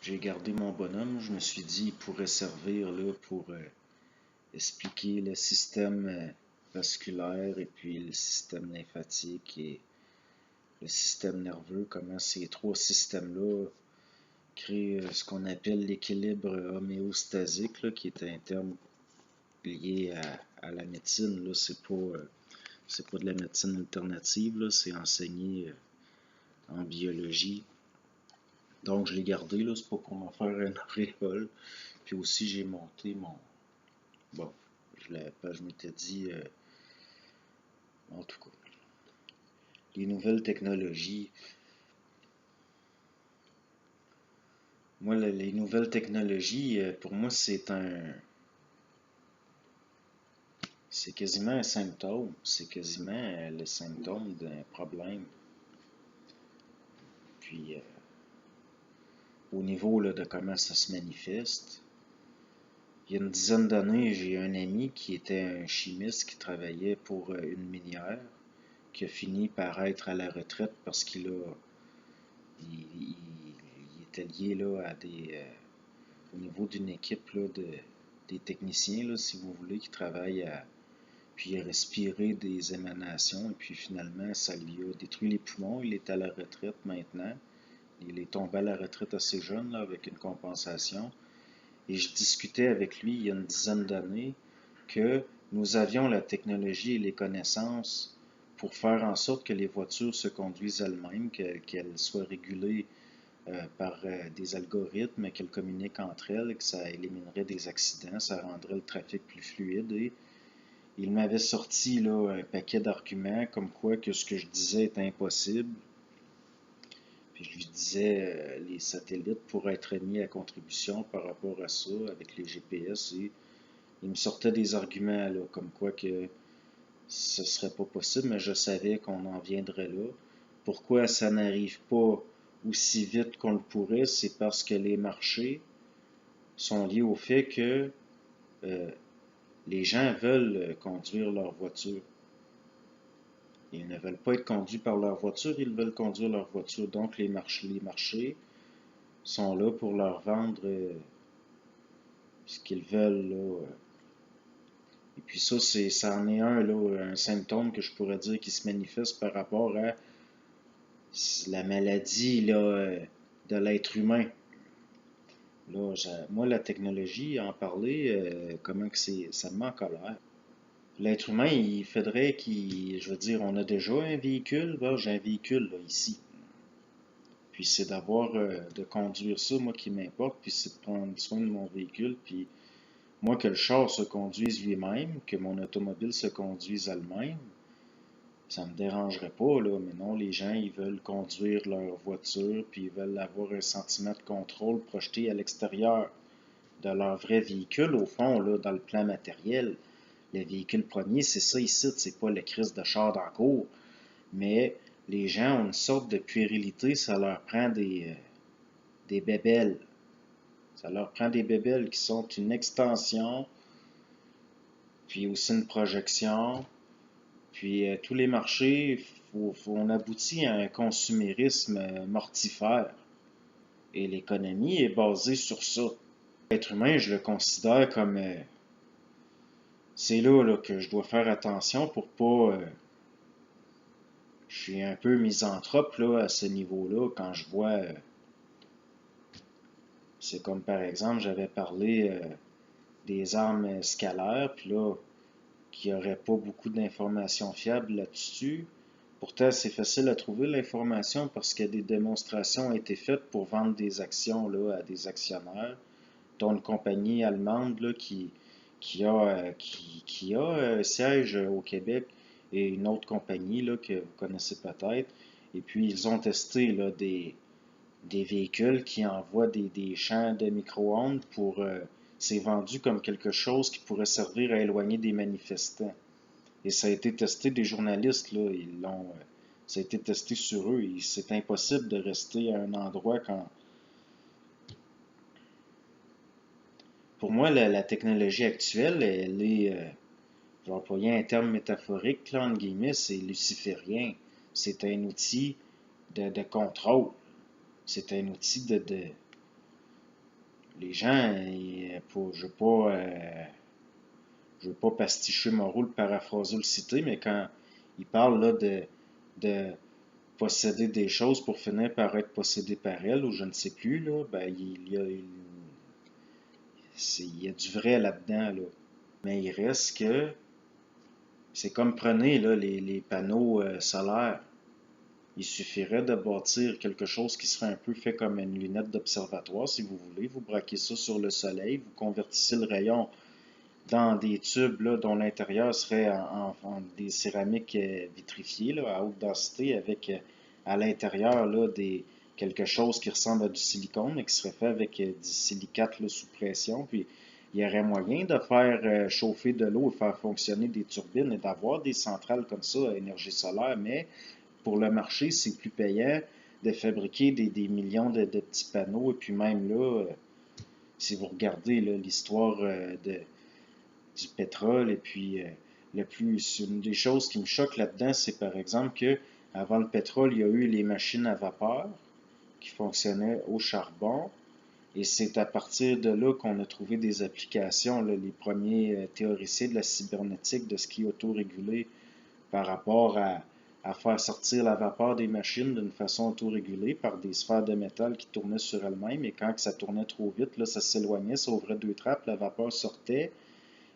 j'ai gardé mon bonhomme. Je me suis dit il pourrait servir là pour expliquer le système vasculaire et puis le système lymphatique et le système nerveux, comment ces trois systèmes-là créent ce qu'on appelle l'équilibre homéostasique, là, qui est un terme lié à la médecine. Là, c'est pas de la médecine alternative, là, c'est enseigné en biologie. Donc je l'ai gardé, là, c'est pas pour m'en faire un auréole. Puis aussi j'ai monté mon. Bon, je m'étais dit, en tout cas, les nouvelles technologies. Moi, les nouvelles technologies, pour moi, c'est quasiment un symptôme. C'est quasiment le symptôme d'un problème. Puis, au niveau là, de comment ça se manifeste, il y a une dizaine d'années, j'ai un ami qui était un chimiste qui travaillait pour une minière, qui a fini par être à la retraite parce il était lié là, au niveau d'une équipe là, des techniciens, là, si vous voulez, qui travaillent puis il a respiré des émanations et puis finalement ça lui a détruit les poumons. Il est à la retraite maintenant. Il est tombé à la retraite assez jeune là, avec une compensation. Et je discutais avec lui il y a une dizaine d'années que nous avions la technologie et les connaissances pour faire en sorte que les voitures se conduisent elles-mêmes, qu'elles soient régulées par des algorithmes, qu'elles communiquent entre elles, que ça éliminerait des accidents, ça rendrait le trafic plus fluide. Et il m'avait sorti là, un paquet d'arguments comme quoi que ce que je disais est impossible. Puis je lui disais les satellites pourraient être mis à contribution par rapport à ça avec les GPS. Et il me sortait des arguments là, comme quoi que ce serait pas possible, mais je savais qu'on en viendrait là. Pourquoi ça n'arrive pas aussi vite qu'on le pourrait, c'est parce que les marchés sont liés au fait que euh, les gens veulent conduire leur voiture. Ils ne veulent pas être conduits par leur voiture, ils veulent conduire leur voiture. Donc les marchés sont là pour leur vendre ce qu'ils veulent. Là. Et puis ça en est un symptôme que je pourrais dire qui se manifeste par rapport à la maladie là, de l'être humain. Là, moi, la technologie, en parler, comment que ça me met en colère. L'être humain, il faudrait je veux dire, on a déjà un véhicule, là, j'ai un véhicule là, ici. Puis c'est de conduire ça, moi qui m'importe, puis c'est de prendre soin de mon véhicule, puis moi que le char se conduise lui-même, que mon automobile se conduise elle-même, ça me dérangerait pas, là, mais non, les gens, ils veulent conduire leur voiture, puis ils veulent avoir un sentiment de contrôle projeté à l'extérieur de leur vrai véhicule, au fond, là, dans le plan matériel. Le véhicule premier, c'est ça ici, c'est pas le crise de char dans la cour, mais les gens ont une sorte de puérilité, ça leur prend des bébelles. Ça leur prend des bébelles qui sont une extension, puis aussi une projection. Puis tous les marchés, on aboutit à un consumérisme mortifère. Et l'économie est basée sur ça. L'être humain, je le considère comme... c'est là, que je dois faire attention pour pas... je suis un peu misanthrope là, à ce niveau-là quand je vois... c'est comme par exemple, j'avais parlé des armes scalaires, puis là, qu'il n'y aurait pas beaucoup d'informations fiables là-dessus. Pourtant, c'est facile à trouver l'information parce que des démonstrations ont été faites pour vendre des actions là, à des actionnaires, dont une compagnie allemande là, qui a un siège au Québec et une autre compagnie là, que vous connaissez peut-être. Et puis, ils ont testé là, des véhicules qui envoient des champs de micro-ondes pour... c'est vendu comme quelque chose qui pourrait servir à éloigner des manifestants. Et ça a été testé des journalistes, là, ça a été testé sur eux. C'est impossible de rester à un endroit quand... Pour moi, la technologie actuelle, elle est... je vais employer un terme métaphorique, là, entre guillemets, c'est luciférien. C'est un outil de contrôle. C'est un outil les gens, je veux pas pasticher mon rôle, paraphraser le citer, mais quand ils parlent là, de posséder des choses pour finir par être possédé par elles, ou je ne sais plus, là, ben, il y a du vrai là-dedans, là. Mais il reste que c'est comme prenez là, les panneaux solaires. Il suffirait de bâtir quelque chose qui serait un peu fait comme une lunette d'observatoire, si vous voulez. Vous braquez ça sur le soleil, vous convertissez le rayon dans des tubes là, dont l'intérieur serait en des céramiques vitrifiées là, à haute densité avec à l'intérieur là, quelque chose qui ressemble à du silicone, mais qui serait fait avec du silicate là, sous pression. Puis il y aurait moyen de faire chauffer de l'eau et faire fonctionner des turbines et d'avoir des centrales comme ça à énergie solaire, mais pour le marché, c'est plus payant de fabriquer des millions de petits panneaux. Et puis même là, si vous regardez l'histoire du pétrole, et puis une des choses qui me choque là-dedans, c'est par exemple que avant le pétrole, il y a eu les machines à vapeur qui fonctionnaient au charbon. Et c'est à partir de là qu'on a trouvé des applications, là, les premiers théoriciens de la cybernétique, de ce qui est autorégulé par rapport à faire sortir la vapeur des machines d'une façon autorégulée par des sphères de métal qui tournaient sur elles-mêmes. Et quand ça tournait trop vite, là, ça s'éloignait, ça ouvrait deux trappes, la vapeur sortait.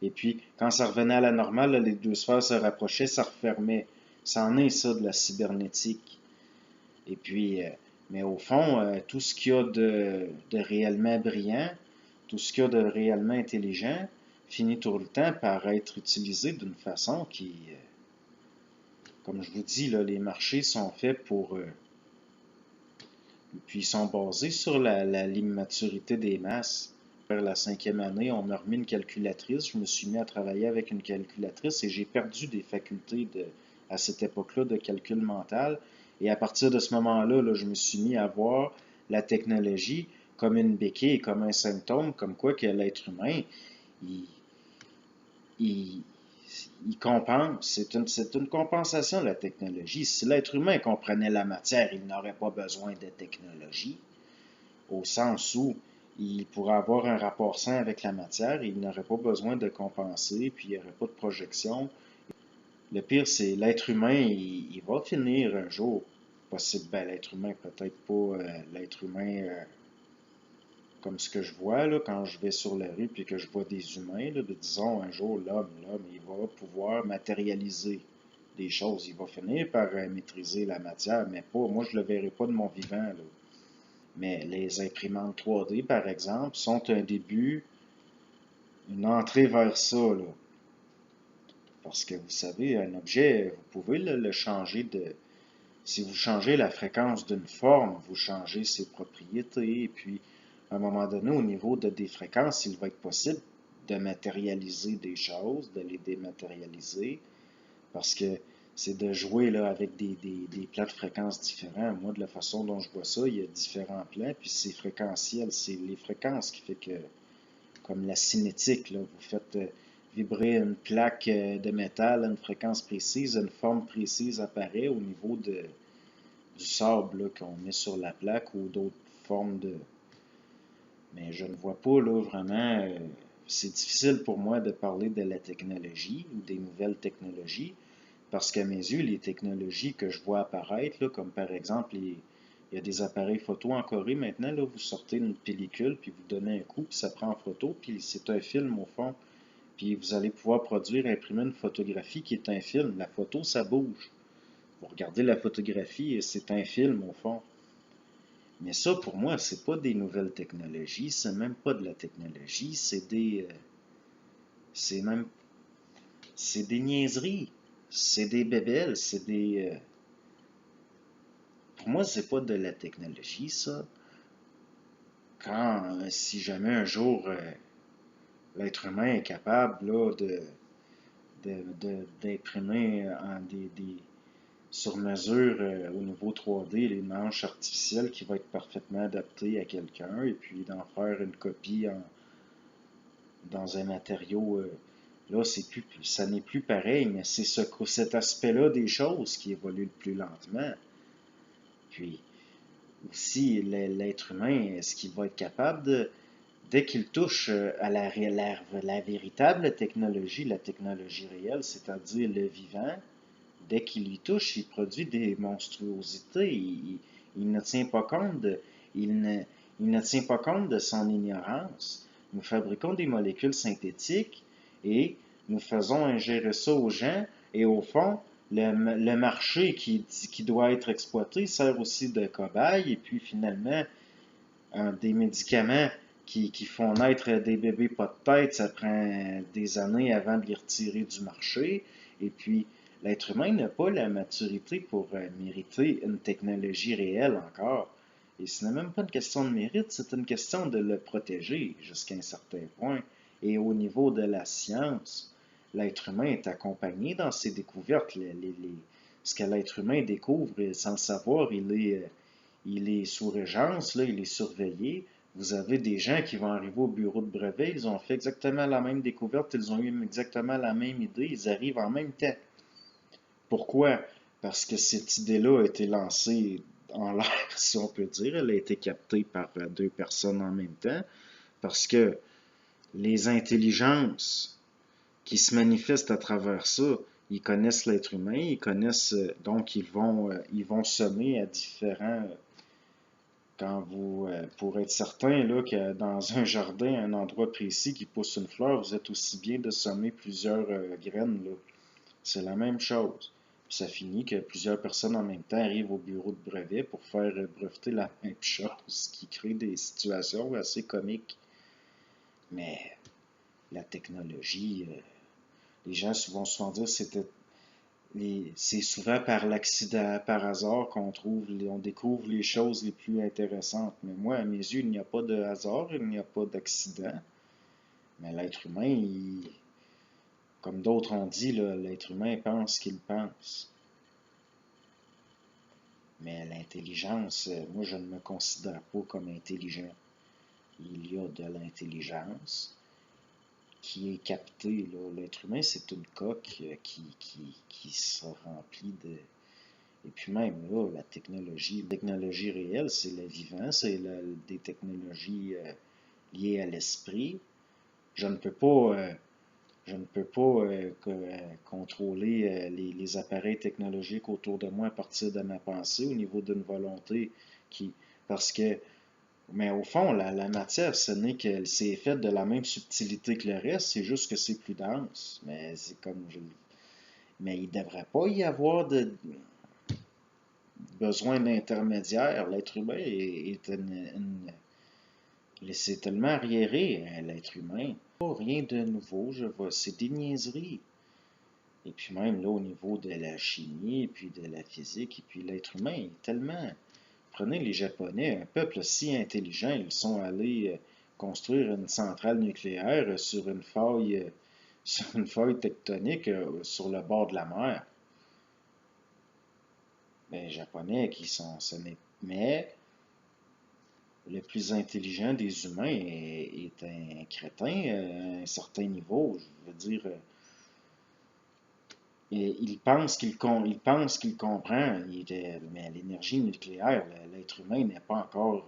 Et puis, quand ça revenait à la normale, là, les deux sphères se rapprochaient, ça refermait. Ça en est ça de la cybernétique. Et puis, mais au fond, tout ce qu'il y a de réellement brillant, tout ce qu'il y a de réellement intelligent, finit tout le temps par être utilisé d'une façon qui, comme je vous dis, là, les marchés sont faits pour, puis ils sont basés sur l'immaturité des masses. Vers la cinquième année, on m'a remis une calculatrice. Je me suis mis à travailler avec une calculatrice et j'ai perdu des facultés à cette époque-là de calcul mental. Et à partir de ce moment-là, là, je me suis mis à voir la technologie comme une béquille, comme un symptôme, comme quoi que l'être humain, il, il, il compense. C'est une compensation de la technologie. Si l'être humain comprenait la matière, il n'aurait pas besoin de technologie, au sens où il pourrait avoir un rapport sain avec la matière et il n'aurait pas besoin de compenser, puis il n'y aurait pas de projection. Le pire, c'est l'être humain, il va finir un jour, possible, ben, l'être humain, peut-être pas l'être humain comme ce que je vois là, quand je vais sur la rue puis que je vois des humains, là, disons un jour l'homme, il va pouvoir matérialiser des choses. Il va finir par maîtriser la matière, mais pas, moi je le verrai pas de mon vivant. Là. Mais les imprimantes 3D, par exemple, sont un début, une entrée vers ça. Là. Parce que vous savez, un objet, vous pouvez le changer de. Si vous changez la fréquence d'une forme, vous changez ses propriétés. Et puis, à un moment donné, au niveau des fréquences, il va être possible de matérialiser des choses, de les dématérialiser, parce que c'est de jouer là, avec des plans de fréquences différents. Moi, de la façon dont je vois ça, il y a différents plans, puis c'est fréquentiel. C'est les fréquences qui fait que, comme la cinétique, là, vous faites vibrer une plaque de métal à une fréquence précise, une forme précise apparaît au niveau du sable qu'on met sur la plaque ou d'autres formes de. Mais je ne vois pas là vraiment. C'est difficile pour moi de parler de la technologie ou des nouvelles technologies parce qu'à mes yeux, les technologies que je vois apparaître, là, comme par exemple, il y a des appareils photo en Corée maintenant, là, vous sortez une pellicule, puis vous donnez un coup, puis ça prend en photo, puis c'est un film au fond. Puis vous allez pouvoir produire, imprimer une photographie qui est un film. La photo, ça bouge. Vous regardez la photographie et c'est un film au fond. Mais ça, pour moi, c'est pas des nouvelles technologies, c'est même pas de la technologie, c'est même, c'est des niaiseries, c'est des bébelles, pour moi, c'est pas de la technologie, ça. Quand, si jamais un jour, l'être humain est capable, là, d'imprimer en sur mesure au niveau 3D les manches artificielles qui va être parfaitement adaptées à quelqu'un et puis d'en faire une copie dans un matériau. Là, ça n'est plus pareil, mais c'est cet aspect-là des choses qui évolue le plus lentement. Puis aussi, l'être humain, est-ce qu'il va être capable dès qu'il touche à la véritable technologie, la technologie réelle, c'est-à-dire le vivant, dès qu'il y touche, il produit des monstruosités. Il ne tient pas compte il ne tient pas compte de son ignorance. Nous fabriquons des molécules synthétiques et nous faisons ingérer ça aux gens. Et au fond, le marché qui doit être exploité sert aussi de cobaye. Et puis finalement, des médicaments qui font naître des bébés pas de tête, ça prend des années avant de les retirer du marché. Et puis, l'être humain n'a pas la maturité pour mériter une technologie réelle encore. Et ce n'est même pas une question de mérite, c'est une question de le protéger jusqu'à un certain point. Et au niveau de la science, l'être humain est accompagné dans ses découvertes. Ce que l'être humain découvre, sans le savoir, il est sous régence, là, il est surveillé. Vous avez des gens qui vont arriver au bureau de brevet, ils ont fait exactement la même découverte, ils ont eu exactement la même idée, ils arrivent en même temps. Pourquoi? Parce que cette idée-là a été lancée en l'air, si on peut dire. Elle a été captée par deux personnes en même temps. Parce que les intelligences qui se manifestent à travers ça, ils connaissent l'être humain, ils connaissent, donc ils vont semer à différents quand vous, pour être certain là, que dans un jardin, un endroit précis qui pousse une fleur, vous êtes aussi bien de semer plusieurs graines. Là. C'est la même chose. Puis ça finit que plusieurs personnes en même temps arrivent au bureau de brevet pour faire breveter la même chose, ce qui crée des situations assez comiques. Mais la technologie, les gens vont souvent dire que c'est souvent par l'accident, par hasard on découvre les choses les plus intéressantes. Mais moi, à mes yeux, il n'y a pas de hasard, il n'y a pas d'accident. Mais l'être humain, comme d'autres ont dit, l'être humain pense qu'il pense. Mais l'intelligence, moi, je ne me considère pas comme intelligent. Il y a de l'intelligence qui est captée. L'être humain, c'est une coque qui se remplit de, et puis même là, la technologie réelle, c'est le vivant, des technologies liées à l'esprit. Je ne peux pas, je ne peux pas contrôler les appareils technologiques autour de moi à partir de ma pensée au niveau d'une volonté qui, parce que, mais au fond, la matière, ce n'est que c'est fait de la même subtilité que le reste, c'est juste que c'est plus dense. Mais c'est comme mais il ne devrait pas y avoir de besoin d'intermédiaire. L'être humain c'est tellement arriéré, l'être humain. Pas rien de nouveau, je vois, c'est des niaiseries. Et puis même là, au niveau de la chimie, et puis de la physique, et puis l'être humain est tellement... Prenez les Japonais, un peuple si intelligent, ils sont allés construire une centrale nucléaire sur une faille tectonique sur le bord de la mer. Les Japonais qui sont... Mais le plus intelligent des humains est un crétin à un certain niveau. Je veux dire, il pense qu'il comprend, mais l'énergie nucléaire, l'être humain n'a pas encore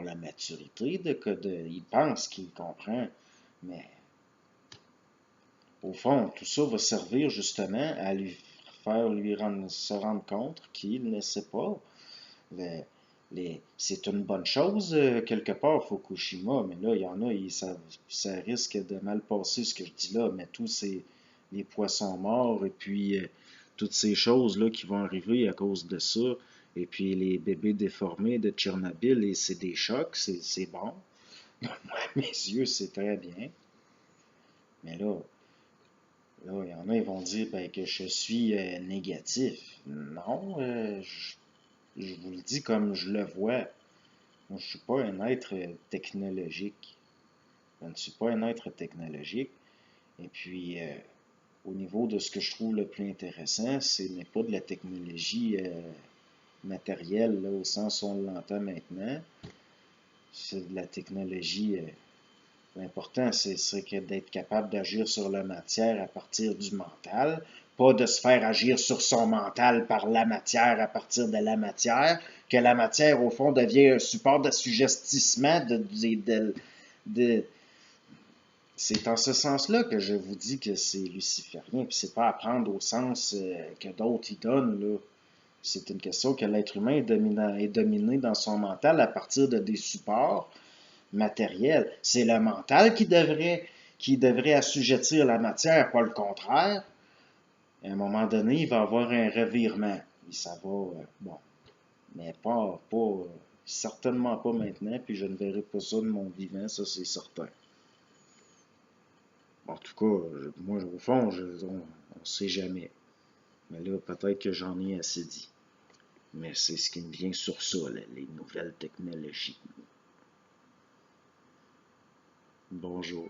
la maturité il pense qu'il comprend, mais au fond, tout ça va servir justement à se rendre compte qu'il ne sait pas. Le- c'est une bonne chose, quelque part, Fukushima, mais là, il y en a, ça risque de mal passer ce que je dis là, mais tous les poissons morts et puis toutes ces choses-là qui vont arriver à cause de ça, et puis les bébés déformés de Tchernobyl, et c'est des chocs, c'est bon. Moi, à mes yeux, c'est très bien. Mais là, il y en a, ils vont dire ben, que je suis négatif. Non, je vous le dis comme je le vois. Moi, je ne suis pas un être technologique. Je ne suis pas un être technologique. Et puis, au niveau de ce que je trouve le plus intéressant, ce n'est pas de la technologie matérielle, là, au sens où on l'entend maintenant. C'est de la technologie. L'important, c'est d'être capable d'agir sur la matière à partir du mental pas de se faire agir sur son mental par la matière à partir de la matière, que la matière, au fond, devient un support d'assujettissement de c'est en ce sens-là que je vous dis que c'est luciférien, puis c'est pas à prendre au sens que d'autres y donnent, là. C'est une question que l'être humain est dominé dans son mental à partir de des supports matériels. C'est le mental qui devrait assujettir la matière, pas le contraire. À un moment donné, il va y avoir un revirement. Et ça va, bon, mais certainement pas maintenant, puis je ne verrai pas ça de mon vivant, ça c'est certain. En tout cas, moi, au fond, on ne sait jamais. Mais là, peut-être que j'en ai assez dit. Mais c'est ce qui me vient sur ça, là, les nouvelles technologies. Bonjour.